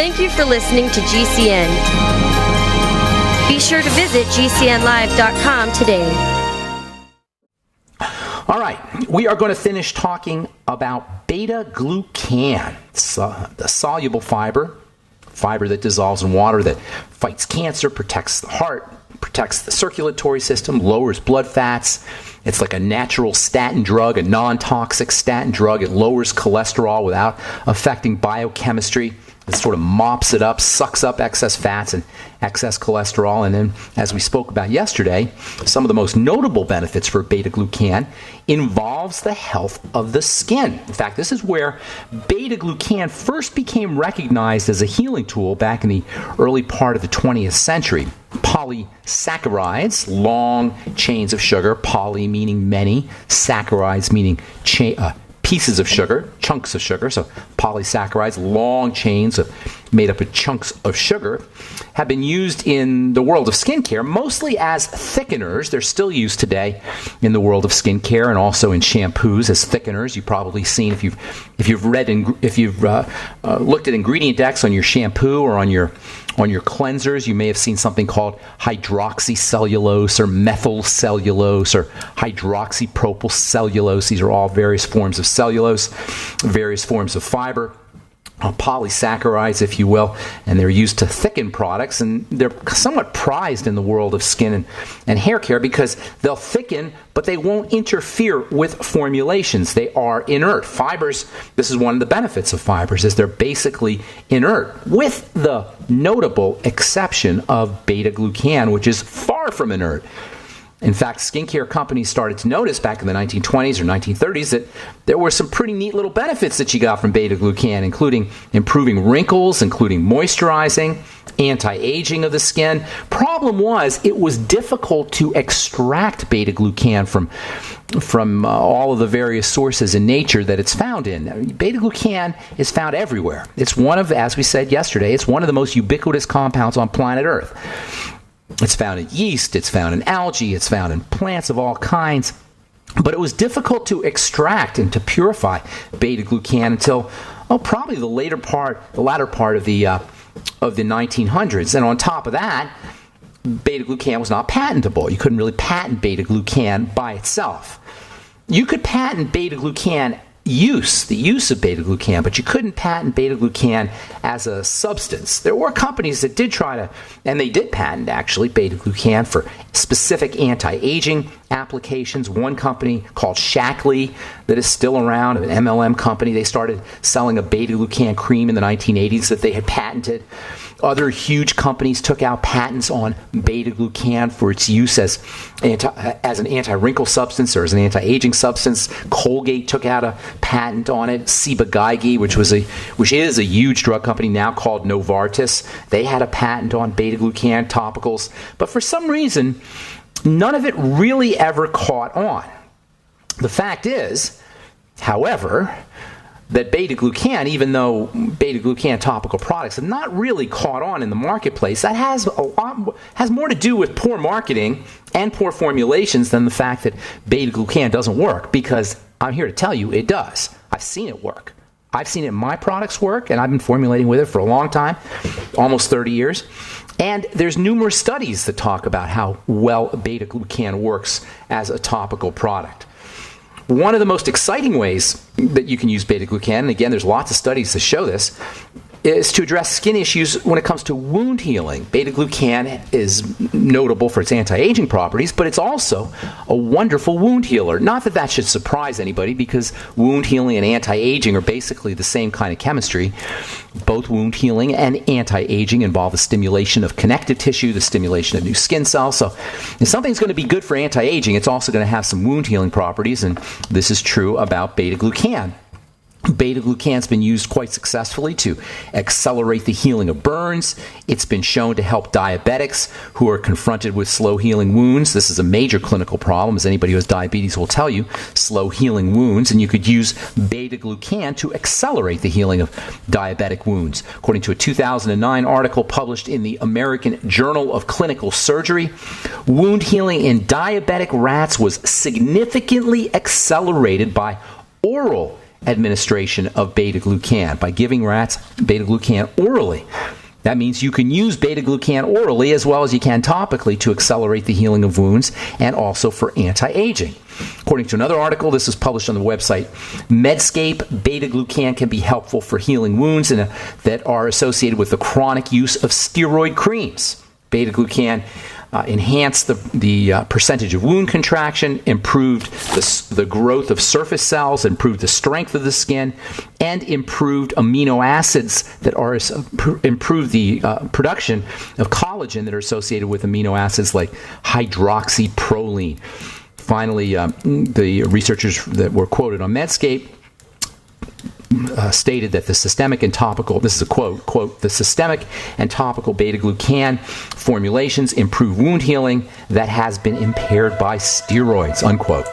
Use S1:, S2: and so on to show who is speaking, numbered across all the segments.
S1: Thank you for listening to GCN. Be sure to visit GCNlive.com today.
S2: All right, we are going to finish talking about beta-glucan, the soluble fiber that dissolves in water, that fights cancer, protects the heart, protects the circulatory system, lowers blood fats. It's like a natural statin drug, a non-toxic statin drug. It lowers cholesterol without affecting biochemistry. It sort of mops it up, sucks up excess fats and excess cholesterol. And then, as we spoke about yesterday, some of the most notable benefits for beta-glucan involves the health of the skin. In fact, this is where beta-glucan first became recognized as a healing tool back in the early part of the 20th century. Polysaccharides, long chains of sugar, poly meaning many, saccharides meaning pieces of sugar, chunks of sugar. So polysaccharides, long chains made up of chunks of sugar, have been used in the world of skincare mostly as thickeners. They're still used today in the world of skincare and also in shampoos as thickeners. You've probably seen if you've looked at ingredient decks on your shampoo or on your cleansers, you may have seen something called hydroxycellulose or methyl cellulose or hydroxypropyl cellulose. These are all various forms of cellulose, various forms of fiber, polysaccharides, if you will, and they're used to thicken products, and they're somewhat prized in the world of skin and hair care because they'll thicken, but they won't interfere with formulations. They are inert. Fibers, this is one of the benefits of fibers, is they're basically inert, with the notable exception of beta-glucan, which is far from inert. In fact, skincare companies started to notice back in the 1920s or 1930s that there were some pretty neat little benefits that you got from beta-glucan, including improving wrinkles, including moisturizing, anti-aging of the skin. Problem was, it was difficult to extract beta-glucan from all of the various sources in nature that it's found in. Beta-glucan is found everywhere. It's one of, as we said yesterday, it's one of the most ubiquitous compounds on planet Earth. It's found in yeast, it's found in algae, it's found in plants of all kinds. But it was difficult to extract and to purify beta-glucan until probably the latter part of the 1900s. And on top of that, beta-glucan was not patentable. You couldn't really patent beta-glucan by itself. You could patent beta-glucan the use of beta-glucan, but you couldn't patent beta-glucan as a substance. There were companies that did try to, and they did patent actually, beta-glucan for specific anti-aging applications. One company called Shackley that is still around, an MLM company, they started selling a beta-glucan cream in the 1980s that they had patented. Other huge companies took out patents on beta-glucan for its use as an anti-wrinkle substance or as an anti-aging substance. Colgate took out a patent on it. Ciba-Geigy, which is a huge drug company now called Novartis, they had a patent on beta-glucan topicals. But for some reason, none of it really ever caught on. The fact is, however, that beta-glucan, even though beta-glucan topical products have not really caught on in the marketplace, that has more to do with poor marketing and poor formulations than the fact that beta-glucan doesn't work, because I'm here to tell you it does. I've seen it work. I've seen it in my products work, and I've been formulating with it for a long time, almost 30 years. And there's numerous studies that talk about how well beta-glucan works as a topical product. One of the most exciting ways that you can use beta-glucan, and again, there's lots of studies to show this, is to address skin issues when it comes to wound healing. Beta-glucan is notable for its anti-aging properties, but it's also a wonderful wound healer. Not that that should surprise anybody, because wound healing and anti-aging are basically the same kind of chemistry. Both wound healing and anti-aging involve the stimulation of connective tissue, the stimulation of new skin cells. So if something's going to be good for anti-aging, it's also going to have some wound healing properties, and this is true about beta-glucan. Beta-glucan's been used quite successfully to accelerate the healing of burns. It's been shown to help diabetics who are confronted with slow-healing wounds. This is a major clinical problem, as anybody who has diabetes will tell you, slow-healing wounds, and you could use beta-glucan to accelerate the healing of diabetic wounds. According to a 2009 article published in the American Journal of Clinical Surgery, wound healing in diabetic rats was significantly accelerated by oral administration of beta-glucan, by giving rats beta-glucan orally. That means you can use beta-glucan orally as well as you can topically to accelerate the healing of wounds and also for anti-aging. According to another article, this was published on the website Medscape, beta-glucan can be helpful for healing wounds that are associated with the chronic use of steroid creams. Beta-glucan enhanced the percentage of wound contraction, improved the growth of surface cells, improved the strength of the skin, and improved amino acids that are improved the production of collagen that are associated with amino acids like hydroxyproline. Finally, the researchers that were quoted on Medscape stated that the systemic and topical, this is a quote, the systemic and topical beta-glucan formulations improve wound healing that has been impaired by steroids, unquote.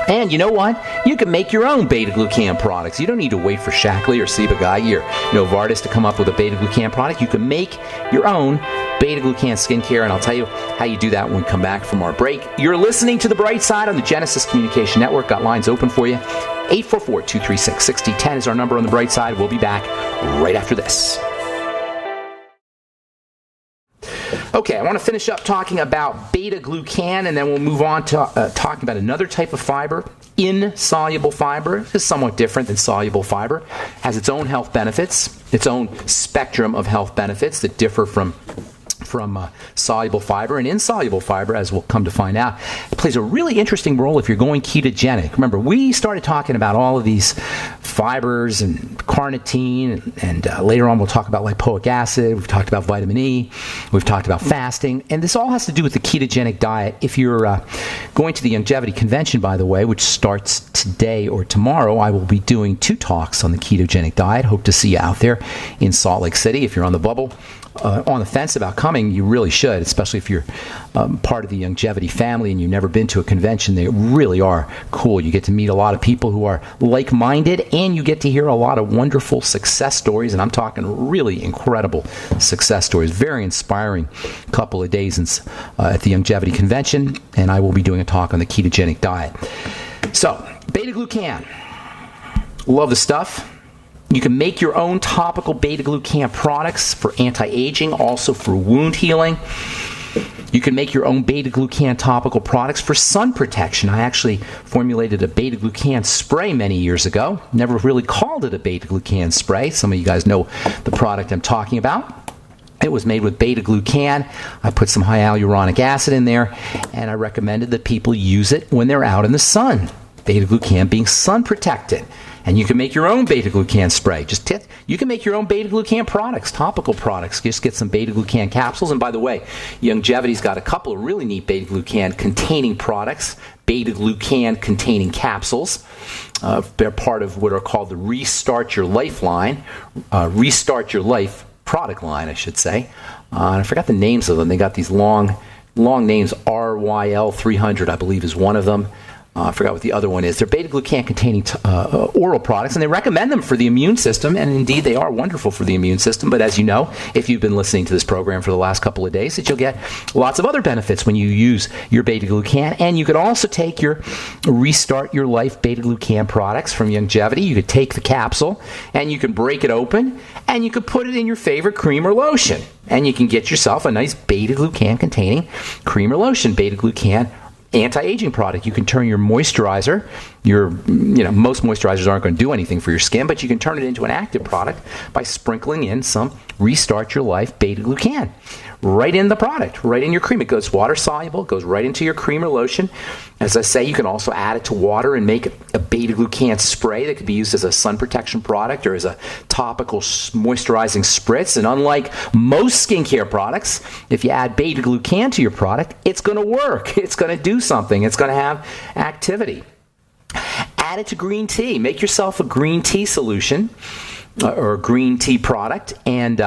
S2: And you know what? You can make your own beta-glucan products. You don't need to wait for Shackley or Ciba-Geigy or Novartis to come up with a beta-glucan product. You can make your own beta-glucan skincare, and I'll tell you how you do that when we come back from our break. You're listening to The Bright Side on the Genesis Communication Network. Got lines open for you. 844-236-6010 is our number on The Bright Side. We'll be back right after this. Okay, I want to finish up talking about beta-glucan, and then we'll move on to talking about another type of fiber, insoluble fiber. This is somewhat different than soluble fiber. Has its own health benefits, its own spectrum of health benefits that differ from soluble fiber. And insoluble fiber, as we'll come to find out, plays a really interesting role if you're going ketogenic. Remember, we started talking about all of these fibers and carnitine, and later on we'll talk about lipoic acid. We've talked about vitamin E. We've talked about fasting. And this all has to do with the ketogenic diet. If you're going to the Longevity Convention, by the way, which starts today or tomorrow, I will be doing 2 talks on the ketogenic diet. Hope to see you out there in Salt Lake City. If you're on the bubble, on the fence about coming, you really should, especially if you're part of the Longevity family and you've never been to a convention. They really are cool. You get to meet a lot of people who are like-minded, and you get to hear a lot of wonderful success stories, and I'm talking really incredible success stories. Very inspiring couple of days at the Longevity Convention, and I will be doing a talk on the ketogenic diet. So, beta-glucan. Love the stuff. You can make your own topical beta-glucan products for anti-aging, also for wound healing. You can make your own beta-glucan topical products for sun protection. I actually formulated a beta-glucan spray many years ago. Never really called it a beta-glucan spray. Some of you guys know the product I'm talking about. It was made with beta-glucan. I put some hyaluronic acid in there, and I recommended that people use it when they're out in the sun. Beta-glucan being sun protected. And you can make your own beta-glucan spray. You can make your own beta-glucan products, topical products. Just get some beta-glucan capsules. And by the way, Longevity's got a couple of really neat beta-glucan containing products, beta-glucan containing capsules. They're part of what are called the Restart Your Life line, Restart Your Life product line, I should say. I forgot the names of them. They got these long names. RYL300, I believe, is one of them. I forgot what the other one is. They're beta-glucan containing oral products, and they recommend them for the immune system, and indeed they are wonderful for the immune system. But as you know, if you've been listening to this program for the last couple of days, that you'll get lots of other benefits when you use your beta-glucan. And you could also take your Restart Your Life beta-glucan products from Longevity. You could take the capsule, and you can break it open, and you could put it in your favorite cream or lotion. And you can get yourself a nice beta-glucan containing cream or lotion, beta-glucan anti-aging product. You can turn your moisturizer, most moisturizers aren't going to do anything for your skin, but you can turn it into an active product by sprinkling in some Restart Your Life beta-glucan right in the product, right in your cream. It goes water soluble, it goes right into your cream or lotion. As I say, you can also add it to water and make a beta-glucan spray that could be used as a sun protection product or as a topical moisturizing spritz. And unlike most skincare products, if you add beta-glucan to your product, it's going to work. It's going to do something. It's going to have activity. Add it to green tea. Make yourself a green tea solution or a green tea product, and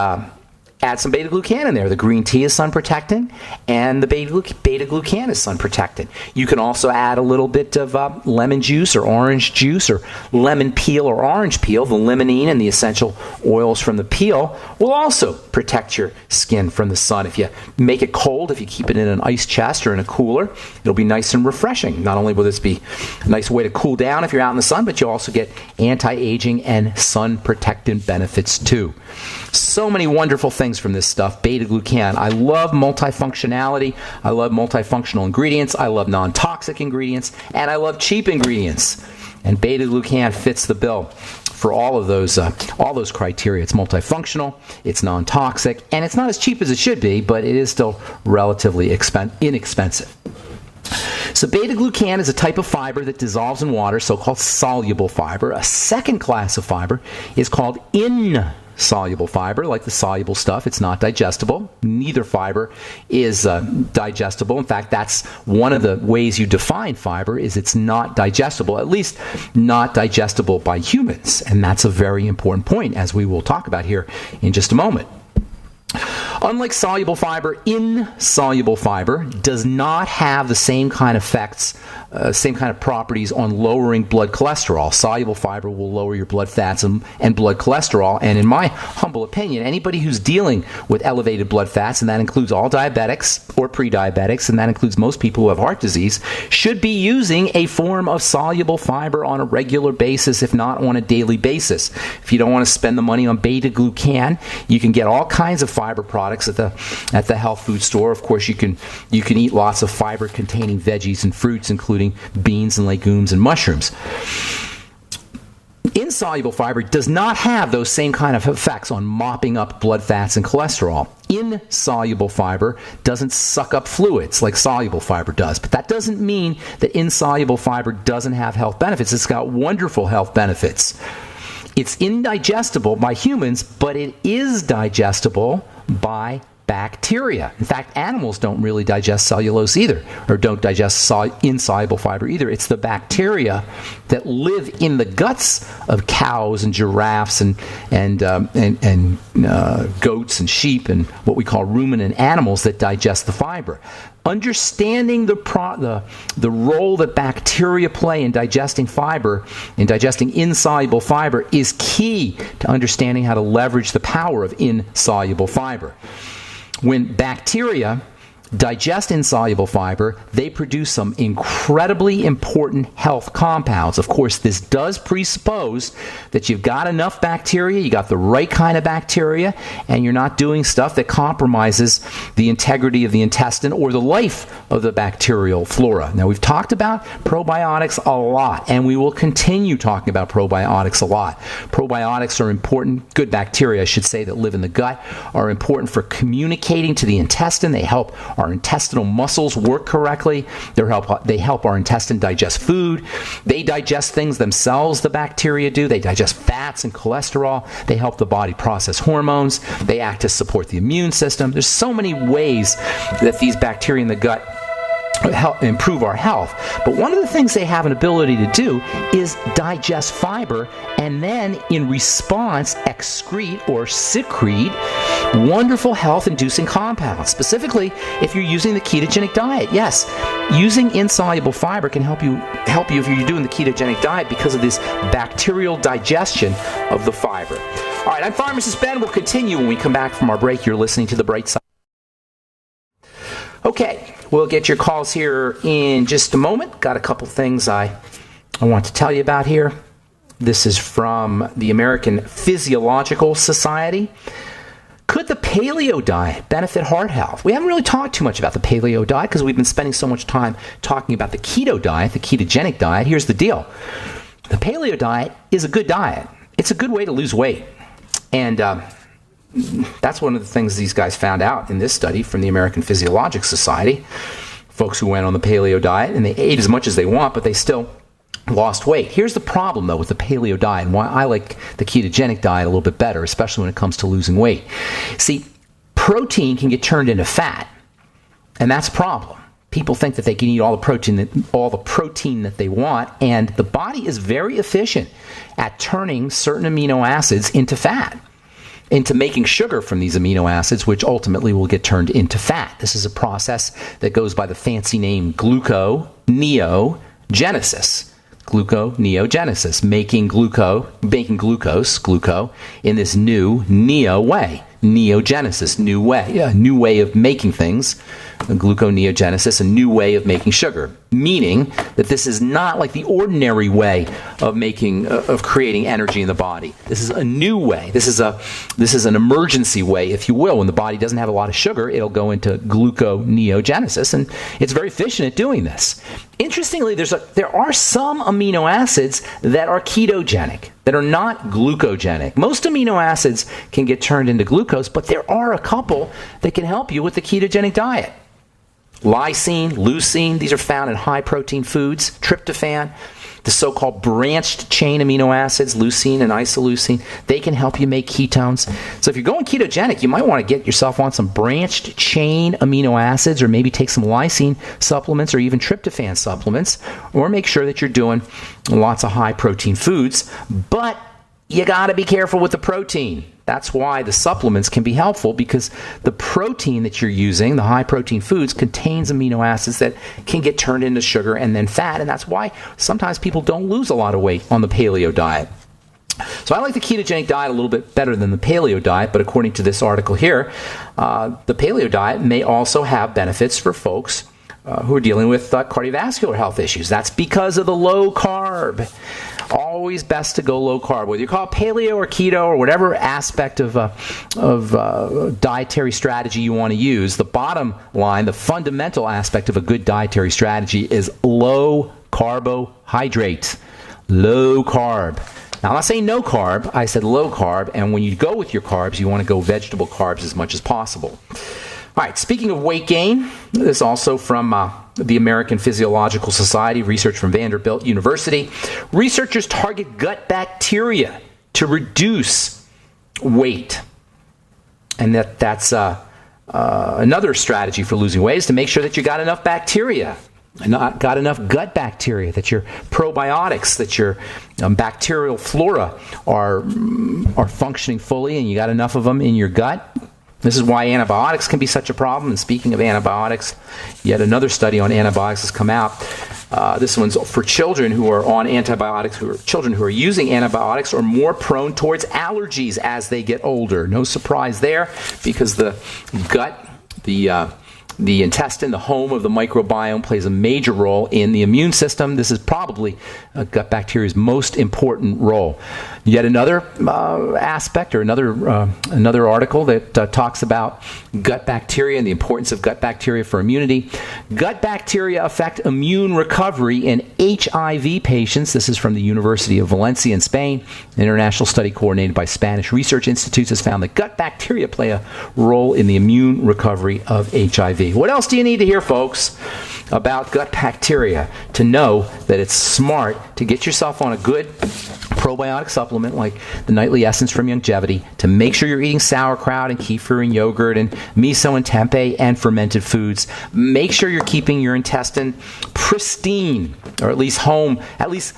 S2: add some beta-glucan in there. The green tea is sun protecting, and the beta-glucan is sun protecting. You can also add a little bit of lemon juice or orange juice or lemon peel or orange peel. The limonene and the essential oils from the peel will also protect your skin from the sun. If you make it cold, if you keep it in an ice chest or in a cooler, it'll be nice and refreshing. Not only will this be a nice way to cool down if you're out in the sun, but you'll also get anti-aging and sun protectant benefits too. So many wonderful things from this stuff, beta-glucan. I love multifunctionality. I love multifunctional ingredients. I love non-toxic ingredients. And I love cheap ingredients. And beta-glucan fits the bill for all of those criteria. It's multifunctional, it's non-toxic, and it's not as cheap as it should be, but it is still relatively inexpensive. So beta-glucan is a type of fiber that dissolves in water, so-called soluble fiber. A second class of fiber is called insoluble fiber, like the soluble stuff. It's not digestible. Neither fiber is digestible. In fact, that's one of the ways you define fiber, is it's not digestible, at least not digestible by humans. And that's a very important point, as we will talk about here in just a moment. Unlike soluble fiber, insoluble fiber does not have the same kind of effects, same kind of properties on lowering blood cholesterol. Soluble fiber will lower your blood fats and blood cholesterol. And in my humble opinion, anybody who's dealing with elevated blood fats, and that includes all diabetics or pre-diabetics, and that includes most people who have heart disease, should be using a form of soluble fiber on a regular basis, if not on a daily basis. If you don't want to spend the money on beta-glucan, you can get all kinds of fiber products at the health food store. Of course, you can eat lots of fiber-containing veggies and fruits, including beans and legumes and mushrooms. Insoluble fiber does not have those same kind of effects on mopping up blood fats and cholesterol. Insoluble fiber doesn't suck up fluids like soluble fiber does, but that doesn't mean that insoluble fiber doesn't have health benefits. It's got wonderful health benefits. It's indigestible by humans, but it is digestible by bacteria. In fact, animals don't really digest cellulose either, or don't digest insoluble fiber either. It's the bacteria that live in the guts of cows and giraffes and goats and sheep and what we call ruminant animals that digest the fiber. Understanding the role that bacteria play in digesting fiber, in digesting insoluble fiber, is key to understanding how to leverage the power of insoluble fiber. When bacteria digest insoluble fiber, they produce some incredibly important health compounds. Of course, this does presuppose that you've got enough bacteria, you got the right kind of bacteria, and you're not doing stuff that compromises the integrity of the intestine or the life of the bacterial flora. Now, we've talked about probiotics a lot, and we will continue talking about probiotics a lot. Probiotics are important, good bacteria, I should say, that live in the gut, are important for communicating to the intestine. They help our intestinal muscles work correctly. They help our intestine digest food. They digest things themselves, the bacteria do. They digest fats and cholesterol. They help the body process hormones. They act to support the immune system. There's so many ways that these bacteria in the gut help improve our health. But one of the things they have an ability to do is digest fiber and then in response excrete or secrete wonderful health-inducing compounds. Specifically, if you're using the ketogenic diet. Yes, using insoluble fiber can help you if you're doing the ketogenic diet because of this bacterial digestion of the fiber. All right, I'm Pharmacist Ben. We'll continue when we come back from our break. You're listening to The Bright Side. Okay, we'll get your calls here in just a moment. Got a couple things I want to tell you about here. This is from the American Physiological Society. Could the paleo diet benefit heart health? We haven't really talked too much about the paleo diet because we've been spending so much time talking about the keto diet, the ketogenic diet. Here's the deal. The paleo diet is a good diet. It's a good way to lose weight. And that's one of the things these guys found out in this study from the American Physiological Society. Folks who went on the paleo diet, and they ate as much as they want, but they still lost weight. Here's the problem, though, with the paleo diet, and why I like the ketogenic diet a little bit better, especially when it comes to losing weight. See, protein can get turned into fat, and that's a problem. People think that they can eat all the protein that they want, and the body is very efficient at turning certain amino acids into fat. into making sugar from these amino acids, which ultimately will get turned into fat. This is a process that goes by the fancy name gluconeogenesis. Gluconeogenesis, making glucose, in this new neo way. Neogenesis, new way, a new way of making things. Gluconeogenesis, a new way of making sugar, meaning that this is not like the ordinary way of creating energy in the body. This is a new way. This is an emergency way, if you will. When the body doesn't have a lot of sugar, it'll go into gluconeogenesis, and it's very efficient at doing this. Interestingly, there are some amino acids that are ketogenic, that are not glucogenic. Most amino acids can get turned into glucose, but there are a couple that can help you with the ketogenic diet. Lysine, leucine, these are found in high-protein foods. Tryptophan, the so-called branched-chain amino acids, leucine and isoleucine, they can help you make ketones. So if you're going ketogenic, you might want to get yourself on some branched-chain amino acids, or maybe take some lysine supplements or even tryptophan supplements, or make sure that you're doing lots of high-protein foods. But you got to be careful with the protein. That's why the supplements can be helpful, because the protein that you're using, the high-protein foods, contains amino acids that can get turned into sugar and then fat, and that's why sometimes people don't lose a lot of weight on the paleo diet. So I like the ketogenic diet a little bit better than the paleo diet, but according to this article here, the paleo diet may also have benefits for folks who are dealing with cardiovascular health issues. That's because of the low carb. Always best to go low carb, whether you call it paleo or keto or whatever aspect of dietary strategy you want to use. The bottom line, the fundamental aspect of a good dietary strategy is low carbohydrate. Low carb. Now, I'm not saying no carb. I said low carb. And when you go with your carbs, you want to go vegetable carbs as much as possible. All right, speaking of weight gain, this is also from the American Physiological Society, research from Vanderbilt University. Researchers target gut bacteria to reduce weight. And that's another strategy for losing weight, is to make sure that you got enough bacteria, got enough gut bacteria, that your probiotics, that your bacterial flora are functioning fully, and you got enough of them in your gut. This is why antibiotics can be such a problem. And speaking of antibiotics, yet another study on antibiotics has come out. This one's for children who are on antibiotics. Children who are using antibiotics are more prone towards allergies as they get older. No surprise there, because the gut, the intestine, the home of the microbiome, plays a major role in the immune system. This is probably gut bacteria's most important role. Yet another aspect, or another article that talks about gut bacteria and the importance of gut bacteria for immunity. Gut bacteria affect immune recovery in HIV patients. This is from the University of Valencia in Spain. An international study coordinated by Spanish research institutes has found that gut bacteria play a role in the immune recovery of HIV. What else do you need to hear, folks, about gut bacteria to know that it's smart to get yourself on a good probiotic supplement like the Nightly Essence from Longevity, to make sure you're eating sauerkraut and kefir and yogurt and miso and tempeh and fermented foods. Make sure you're keeping your intestine pristine, or at least home, at least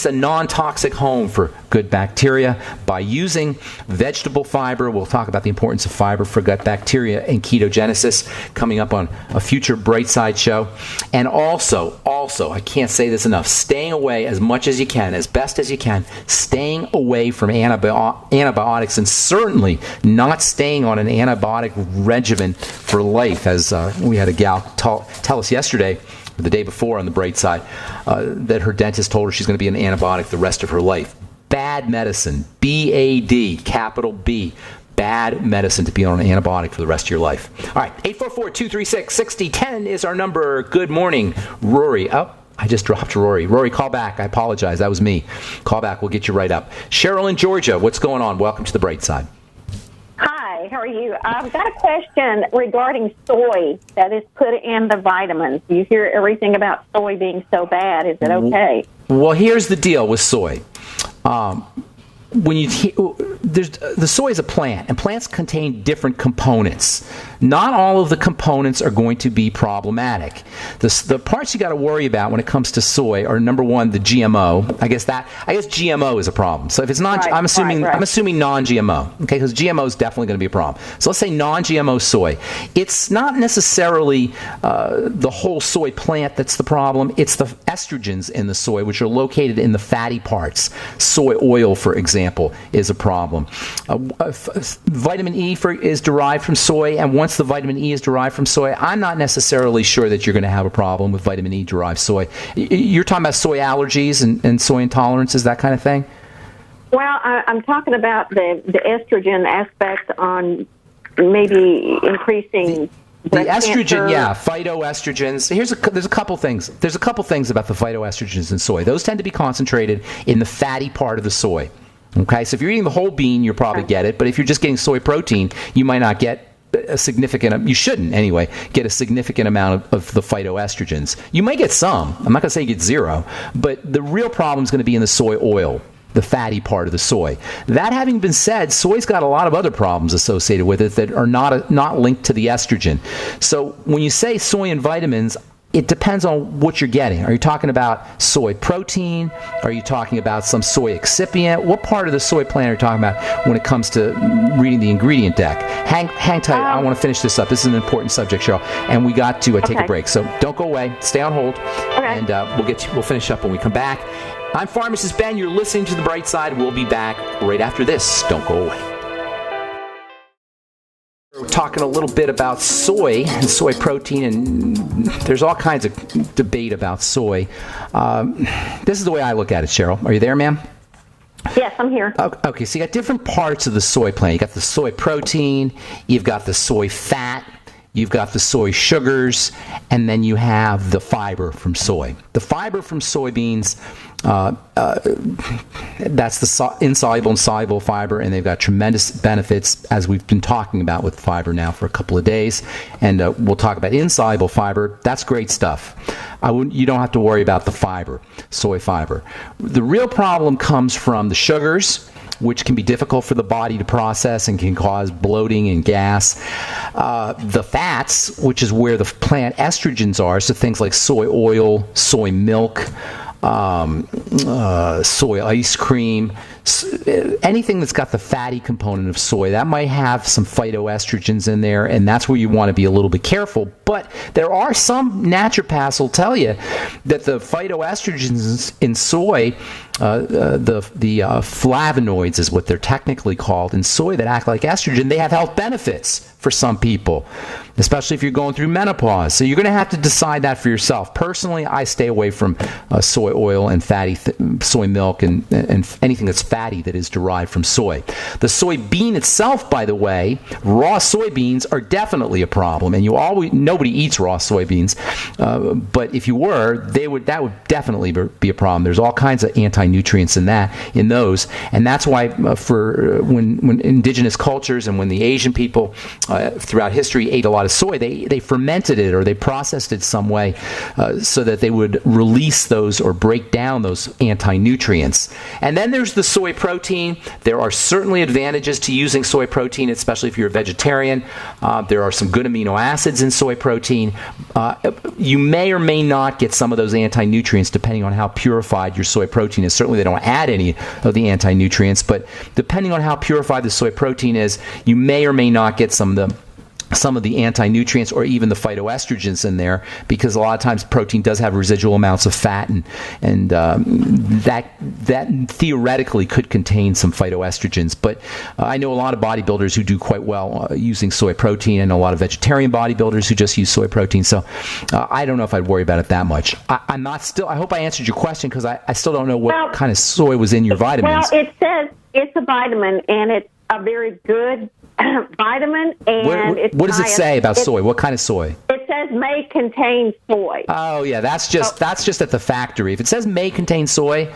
S2: a non-toxic home for good bacteria, by using vegetable fiber. We'll talk about the importance of fiber for gut bacteria and ketogenesis coming up on a future Brightside show. And also, I can't say this enough, staying away as much as you can, as best as you can, staying away from antibiotics, and certainly not staying on an antibiotic regimen for life, as we had a gal tell us yesterday, the day before on the Bright Side, that her dentist told her she's going to be on antibiotic the rest of her life. Bad medicine. B-A-D, capital B. Bad medicine to be on an antibiotic for the rest of your life. All right, 844-236-6010 is our number. Good morning, Rory. Oh, I just dropped Rory. Rory, call back. I apologize. That was me. Call back. We'll get you right up. Sheryl in Georgia, what's going on? Welcome to the Bright Side.
S3: Hi, how are you? I've got a question regarding soy that is put in the vitamins. You hear everything about soy being so bad. Is it okay?
S2: Well, here's the deal with soy. the soy is a plant, and plants contain different components. Not all of the components are going to be problematic. The parts you got to worry about when it comes to soy are, number one, the GMO. I guess GMO is a problem. So if it's not, I'm assuming non-GMO, okay? Because GMO is definitely going to be a problem. So let's say non-GMO soy. It's not necessarily the whole soy plant that's the problem. It's the estrogens in the soy, which are located in the fatty parts. Soy oil, for example, is a problem. Vitamin E is derived from soy, and once the vitamin E is derived from soy, I'm not necessarily sure that you're going to have a problem with vitamin E derived soy. You're talking about soy allergies and soy intolerances, that kind of thing?
S3: Well, I'm talking about the estrogen aspect on maybe increasing
S2: the estrogen,
S3: cancer.
S2: Phytoestrogens. There's a couple things. There's a couple things about the phytoestrogens in soy. Those tend to be concentrated in the fatty part of the soy. Okay, so if you're eating the whole bean, you'll probably get it. But if you're just getting soy protein, you might not get a significant. You shouldn't anyway get a significant amount of the phytoestrogens. You might get some. I'm not going to say you get zero, but the real problem is going to be in the soy oil, the fatty part of the soy. That having been said, soy's got a lot of other problems associated with it that are not linked to the estrogen. So when you say soy and vitamins, it depends on what you're getting. Are you talking about soy protein? Are you talking about some soy excipient? What part of the soy plant are you talking about when it comes to reading the ingredient deck? Hang tight. I want to finish this up. This is an important subject, Sheryl, and we got to take a break. So don't go away. Stay on hold, and we'll finish up when we come back. I'm Pharmacist Ben. You're listening to The Bright Side. We'll be back right after this. Don't go away. We're talking a little bit about soy and soy protein, and there's all kinds of debate about soy. This is the way I look at it, Sheryl. Are you there, ma'am?
S3: Yes, I'm here.
S2: Okay, so you got different parts of the soy plant. You got the soy protein, you've got the soy fat, you've got the soy sugars, and then you have the fiber from soy. The fiber from soybeans, that's the insoluble and soluble fiber, and they've got tremendous benefits, as we've been talking about with fiber now for a couple of days. And we'll talk about insoluble fiber. That's great stuff. You don't have to worry about the fiber, soy fiber. The real problem comes from the sugars, which can be difficult for the body to process and can cause bloating and gas. The fats, which is where the plant estrogens are, so things like soy oil, soy milk, soy ice cream, anything that's got the fatty component of soy, that might have some phytoestrogens in there, and that's where you want to be a little bit careful. But there are some naturopaths will tell you that the phytoestrogens in soy, the flavonoids is what they're technically called in soy, that act like estrogen, they have health benefits for some people, especially if you're going through menopause. So you're going to have to decide that for yourself. Personally, I stay away from soy oil and fatty soy milk and anything that's fatty that is derived from soy. The soybean itself, by the way, raw soybeans are definitely a problem, and nobody eats raw soybeans. But if you were, that would definitely be a problem. There's all kinds of anti-nutrients in those, and that's why for when indigenous cultures and when the Asian people throughout history ate a lot of soy, they fermented it or they processed it some way so that they would release those or break down those anti-nutrients. And then there's the soy protein. There are certainly advantages to using soy protein, especially if you're a vegetarian. There are some good amino acids in soy protein. You may or may not get some of those anti-nutrients depending on how purified your soy protein is. Certainly they don't add any of the anti-nutrients, but depending on how purified the soy protein is, you may or may not get some of the anti-nutrients or even the phytoestrogens in there, because a lot of times protein does have residual amounts of fat, and that theoretically could contain some phytoestrogens. But I know a lot of bodybuilders who do quite well using soy protein, and a lot of vegetarian bodybuilders who just use soy protein. So I don't know if I'd worry about it that much. I hope I answered your question, because I still don't know what kind of soy was in your vitamins.
S3: Well, it says it's a vitamin, and it's a very good vitamin. And
S2: what does it say about soy? What kind of soy?
S3: It says may contain soy.
S2: Oh yeah, that's just at the factory. If it says may contain soy,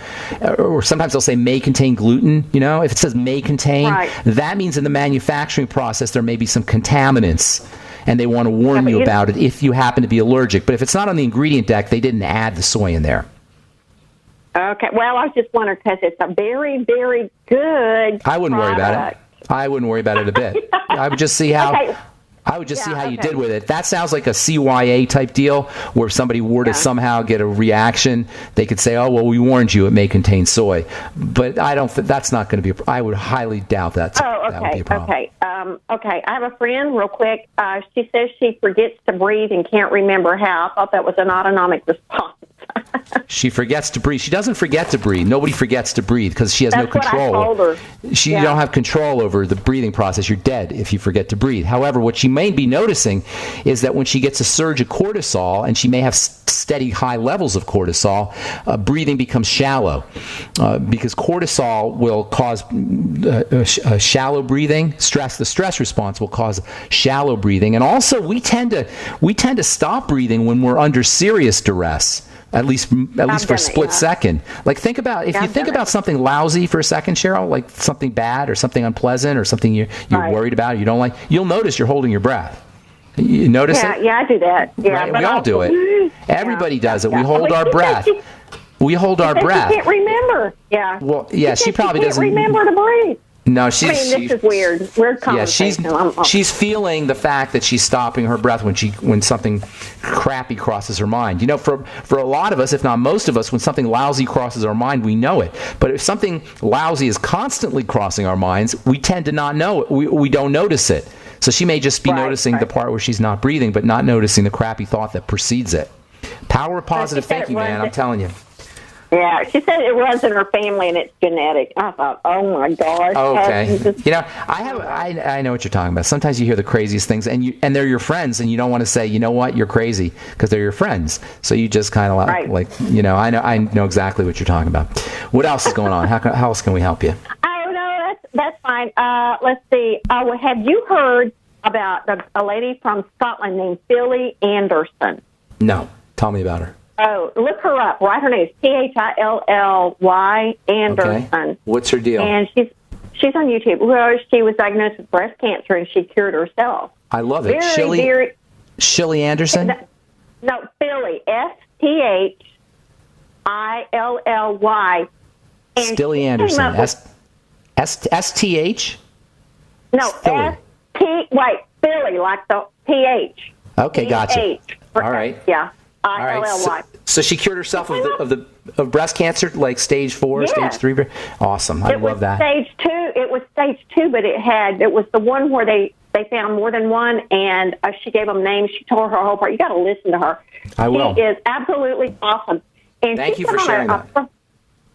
S2: or sometimes they'll say may contain gluten. If it says may contain, that means in the manufacturing process there may be some contaminants, and they want to warn you about it if you happen to be allergic. But if it's not on the ingredient deck, they didn't add the soy in there.
S3: Okay. Well, I was just wondering because it's a very, very good
S2: I wouldn't worry about
S3: product.
S2: it. I wouldn't worry about it a bit. I would just see how.
S3: Okay.
S2: I would just see how you did with it. That sounds like a CYA type deal where if somebody were to somehow get a reaction, they could say, oh, well, we warned you it may contain soy. But I don't think that's not going to be I would highly doubt that would be a problem.
S3: Okay. I have a friend, real quick. She says she forgets to breathe and can't remember how. I thought that was an autonomic response.
S2: She forgets to breathe. She doesn't forget to breathe. Nobody forgets to breathe because she has no control.
S3: What I told her.
S2: You don't have control over the breathing process. You're dead if you forget to breathe. However, what she may be noticing is that when she gets a surge of cortisol, and she may have steady high levels of cortisol, breathing becomes shallow because cortisol will cause shallow breathing. The stress response will cause shallow breathing, and also we tend to stop breathing when we're under serious duress. At least for a split second. Like think about if you think about something lousy for a second, Sheryl, like something bad or something unpleasant or something you're worried about, you don't like. You'll notice you're holding your breath. You notice it?
S3: Yeah, I do that. Yeah,
S2: right? We all do it. Everybody does it. We hold our breath. We hold our breath.
S3: She can't remember. Yeah.
S2: Well, yeah, she probably doesn't
S3: remember to breathe.
S2: No,
S3: this is weird. Weird conversation.
S2: Yeah, she's feeling the fact that she's stopping her breath when something crappy crosses her mind. You know, for a lot of us, if not most of us, when something lousy crosses our mind, we know it. But if something lousy is constantly crossing our minds, we tend to not know it. We don't notice it. So she may just be noticing the part where she's not breathing, but not noticing the crappy thought that precedes it. Power of positive thinking, man. I'm telling you.
S3: Yeah, she said it runs in her family and it's genetic. I thought, oh my God.
S2: Okay. You know, I know what you're talking about. Sometimes you hear the craziest things, and they're your friends, and you don't want to say, you know what, you're crazy, because they're your friends. So you just kind of like, you know, I know exactly what you're talking about. What else is going on? How else can we help you?
S3: Oh no, that's fine. Let's see. Have you heard about a lady from Scotland named Philly Anderson?
S2: No. Tell me about her.
S3: Oh, look her up. Write her name. Thilly Anderson.
S2: Okay. What's her deal?
S3: And she's on YouTube. Well, she was diagnosed with breast cancer and she cured herself.
S2: I love it. Sheryl Anderson?
S3: No, Philly. Sthilly.
S2: Stilly Anderson. STH?
S3: No, Philly, like the PH.
S2: Okay, gotcha. All right.
S3: Yeah.
S2: ILLY. So she cured herself of breast cancer, like stage 4, stage 3. Awesome. I love that.
S3: Stage 2. It was stage 2, but it was the one where they found more than one, and she gave them names. She told her whole part. You got to listen to her.
S2: I will.
S3: She is absolutely awesome. And
S2: thank you for sharing that.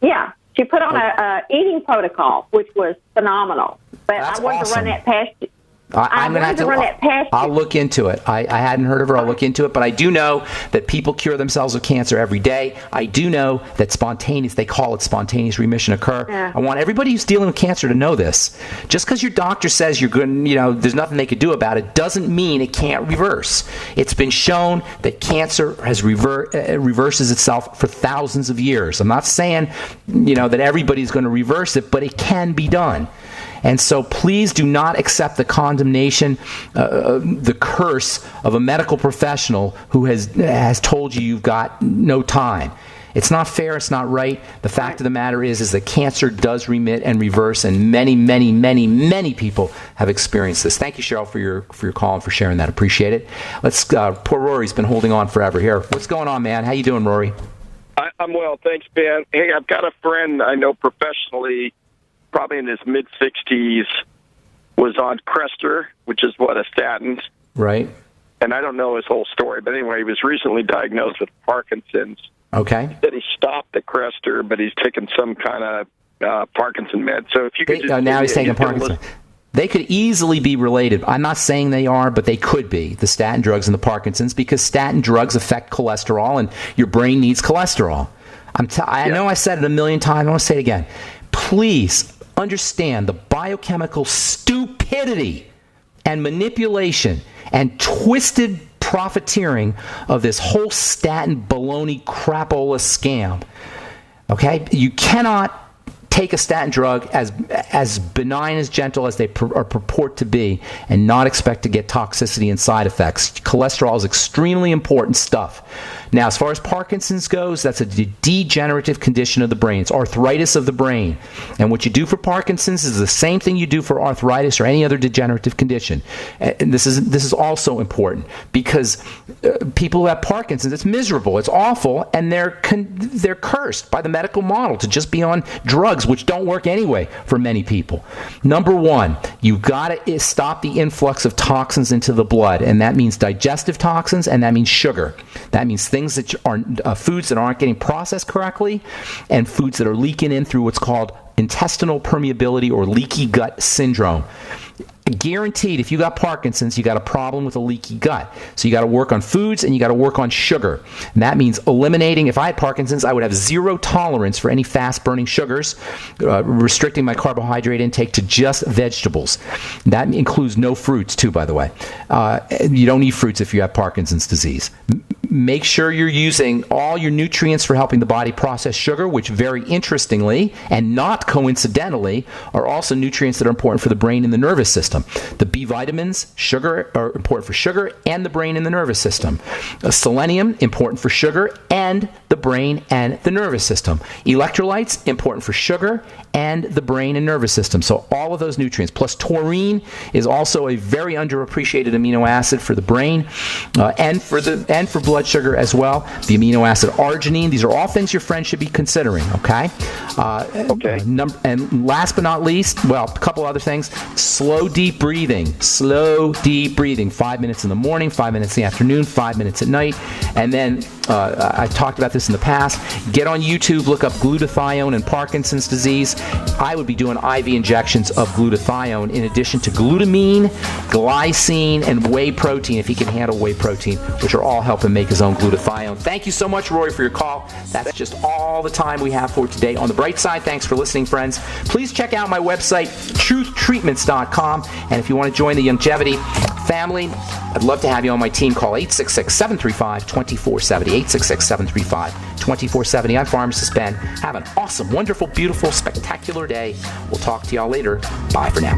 S3: Yeah, she put on a eating protocol, which was phenomenal. But
S2: That's
S3: I wanted
S2: awesome.
S3: to run that past you.
S2: I'm going to have to run that past you. I'll look into it. I hadn't heard of her. I'll look into it. But I do know that people cure themselves of cancer every day. I do know that they call it spontaneous remission occur. Yeah. I want everybody who's dealing with cancer to know this. Just because your doctor says you're good, there's nothing they could do about it, doesn't mean it can't reverse. It's been shown that cancer has reverses itself for thousands of years. I'm not saying, that everybody's going to reverse it, but it can be done. And so please do not accept the condemnation, the curse of a medical professional who has told you you've got no time. It's not fair. It's not right. The fact of the matter is that cancer does remit and reverse, and many, many, many, many people have experienced this. Thank you, Sheryl, for your call and for sharing that. Appreciate it. Poor Rory's been holding on forever here. What's going on, man? How you doing, Rory?
S4: I'm well, thanks, Ben. Hey, I've got a friend I know professionally, probably in his mid-60s, was on Crestor, which is a statin.
S2: Right.
S4: And I don't know his whole story, but anyway, he was recently diagnosed with Parkinson's.
S2: Okay.
S4: He said he stopped the Crestor, but he's taken some kind of Parkinson med. So if you could just...
S2: now he's taking Parkinson. They could easily be related. I'm not saying they are, but they could be, the statin drugs and the Parkinson's, because statin drugs affect cholesterol, and your brain needs cholesterol. I know I said it a million times. I want to say it again. Please understand the biochemical stupidity and manipulation and twisted profiteering of this whole statin baloney crapola scam. Okay? You cannot take a statin drug as benign, as gentle as they are purport to be, and not expect to get toxicity and side effects. Cholesterol is extremely important stuff. Now, as far as Parkinson's goes, that's a degenerative condition of the brain. It's arthritis of the brain. And what you do for Parkinson's is the same thing you do for arthritis or any other degenerative condition. And this is also important because people who have Parkinson's, it's miserable, it's awful, and they're cursed by the medical model to just be on drugs, which don't work anyway for many people. Number one, you've got to stop the influx of toxins into the blood, and that means digestive toxins, and that means sugar. That means things that are foods that aren't getting processed correctly, and foods that are leaking in through what's called intestinal permeability or leaky gut syndrome. Guaranteed, if you got Parkinson's, you got a problem with a leaky gut. So you got to work on foods and you got to work on sugar. And that means eliminating, if I had Parkinson's, I would have zero tolerance for any fast-burning sugars, restricting my carbohydrate intake to just vegetables. That includes no fruits, too, by the way. You don't eat fruits if you have Parkinson's disease. Make sure you're using all your nutrients for helping the body process sugar, which very interestingly and not coincidentally are also nutrients that are important for the brain and the nervous system. The B vitamins, sugar, are important for sugar and the brain and the nervous system. Selenium, important for sugar and the brain and the nervous system. Electrolytes, important for sugar and the brain and nervous system. So all of those nutrients, plus taurine is also a very underappreciated amino acid for the brain and for blood sugar as well. The amino acid arginine. These are all things your friend should be considering. Okay.
S4: Okay.
S2: And last but not least, well, a couple other things. Slow deep breathing. 5 minutes in the morning, 5 minutes in the afternoon, 5 minutes at night, and then I've talked about this in the past. Get on YouTube, look up glutathione and Parkinson's disease. I would be doing IV injections of glutathione in addition to glutamine, glycine, and whey protein, if he can handle whey protein, which are all helping make his own glutathione. Thank you so much, Rory, for your call. That's just all the time we have for today. On the bright side, thanks for listening, friends. Please check out my website, truthtreatments.com, and if you want to join the longevity family, I'd love to have you on my team. Call 866-735-2470, 866-735-2470. I'm Pharmacist Ben. Have an awesome, wonderful, beautiful, spectacular day. We'll talk to y'all later. Bye for now.